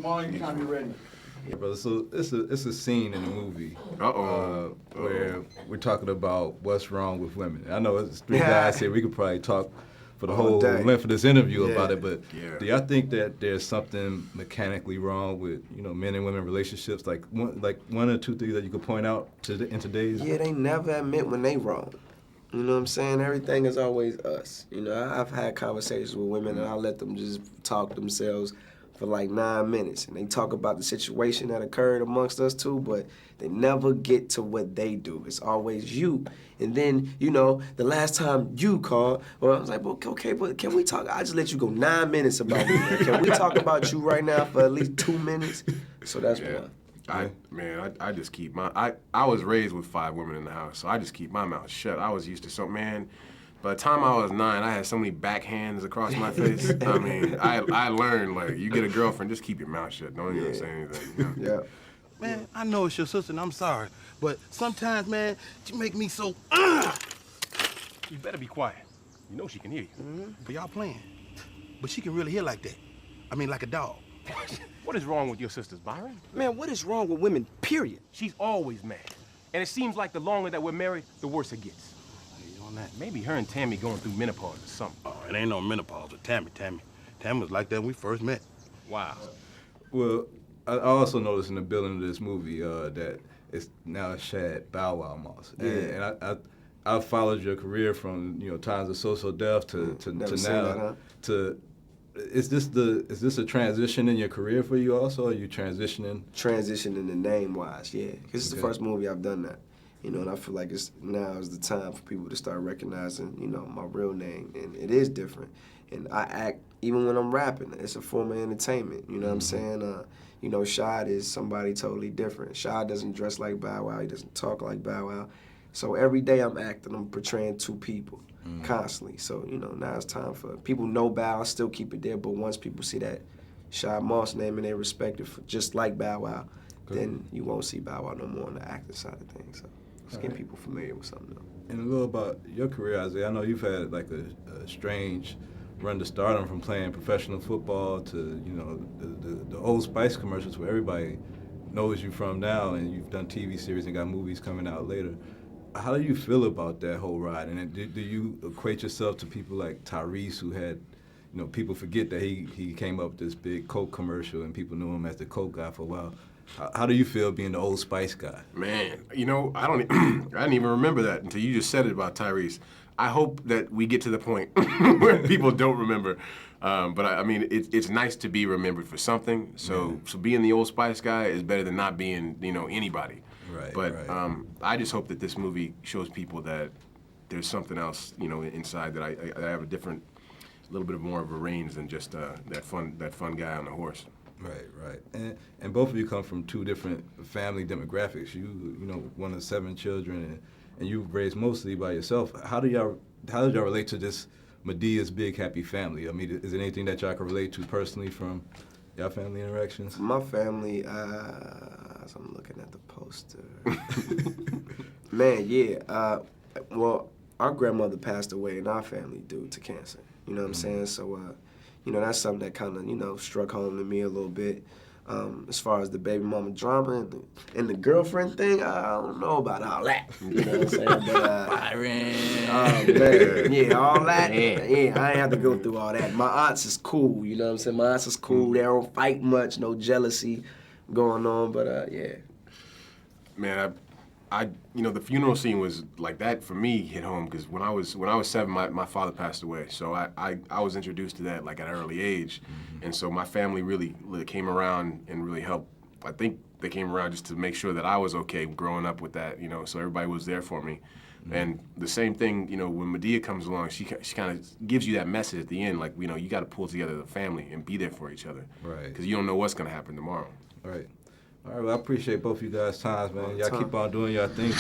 Jamal, anytime you're ready. Yeah, brother. So it's a scene in the movie where we're talking about what's wrong with women. I know it's three guys here. We could probably talk for the whole length of this interview about it. But do y'all think that there's something mechanically wrong with men and women relationships? Like one or two things that you could point out in today's? Yeah, they never admit when they wrong. You know what I'm saying? Everything is always us. I've had conversations with women and I let them just talk themselves for like 9 minutes. And they talk about the situation that occurred amongst us two, but they never get to what they do. It's always you. And then, the last time you called, well, I was like, okay, but can we talk? I just let you go 9 minutes about me. Can we talk about you right now for at least 2 minutes? So that's why. I just keep I was raised with 5 women in the house, so I just keep my mouth shut. I was used to something, man. By the time I was 9, I had so many backhands across my face. I mean, I learned, like, you get a girlfriend, just keep your mouth shut. Don't even say anything. Yeah. Man, I know it's your sister, and I'm sorry, but sometimes, man, you make me so. You better be quiet. You know she can hear you. But y'all playing. But she can really hear like that. I mean, like a dog. What is wrong with your sisters, Byron? Man, what is wrong with women, period? She's always mad. And it seems like the longer that we're married, the worse it gets. On that. Maybe her and Tammy going through menopause or something. Oh, it ain't no menopause with Tammy. Tammy was like that when we first met. Wow. Well, I also noticed in the building of this movie that it's now Shad Bow Wow Moss. Yeah. And I followed your career from times of So Def to now. Is this a transition in your career for you also? Or are you transitioning? Transitioning the name-wise, yeah. Because it's the first movie I've done that. And I feel like now is the time for people to start recognizing, my real name. And it is different. And I act, even when I'm rapping, it's a form of entertainment. You know what I'm saying? Shad is somebody totally different. Shad doesn't dress like Bow Wow. He doesn't talk like Bow Wow. So every day I'm acting, I'm portraying two people constantly. So, now it's time for people know Bow, I still keep it there. But once people see that Shad Moss name and they respect it for just like Bow Wow, then you won't see Bow Wow no more on the acting side of things. So just get people familiar with something else. And a little about your career, Isaiah. I know you've had like a strange run to stardom from playing professional football to the Old Spice commercials where everybody knows you from now, and you've done TV series and got movies coming out later. How do you feel about that whole ride? And do you equate yourself to people like Tyrese, who had, people forget that he came up with this big Coke commercial and people knew him as the Coke guy for a while. How do you feel being the Old Spice guy? Man, I didn't even remember that until you just said it about Tyrese. I hope that we get to the point where people don't remember. But I mean, it's nice to be remembered for something. So being the Old Spice guy is better than not being, anybody. Right. But I just hope that this movie shows people that there's something else, inside that I have a little bit more of a range than just that fun guy on the horse. Right. And both of you come from two different family demographics. You one of 7 children, and you raised mostly by yourself. How did y'all relate to this Madea's Big Happy Family? I mean, is there anything that y'all can relate to personally from y'all family interactions? My family, as I'm looking at the poster, man, yeah. Well, our grandmother passed away in our family due to cancer. You know what I'm saying? So, that's something that kind of, struck home to me a little bit. As far as the baby mama drama and the girlfriend thing, I don't know about all that. You know what I'm saying? But, Byron. Man, yeah, all that. Yeah, I ain't have to go through all that. My aunts is cool, you know what I'm saying? My aunts is cool. They don't fight much, no jealousy going on, but yeah. Man, the funeral scene was like that for me hit home because when I was 7, my father passed away. So I was introduced to that like at an early age, and so my family really came around and really helped. I think they came around just to make sure that I was okay growing up with that. So everybody was there for me. And the same thing, when Madea comes along, she kind of gives you that message at the end, like, you got to pull together the family and be there for each other. Right. Because you don't know what's going to happen tomorrow. Right. All right, well, I appreciate both of you guys' times, man. Y'all keep on doing your thing.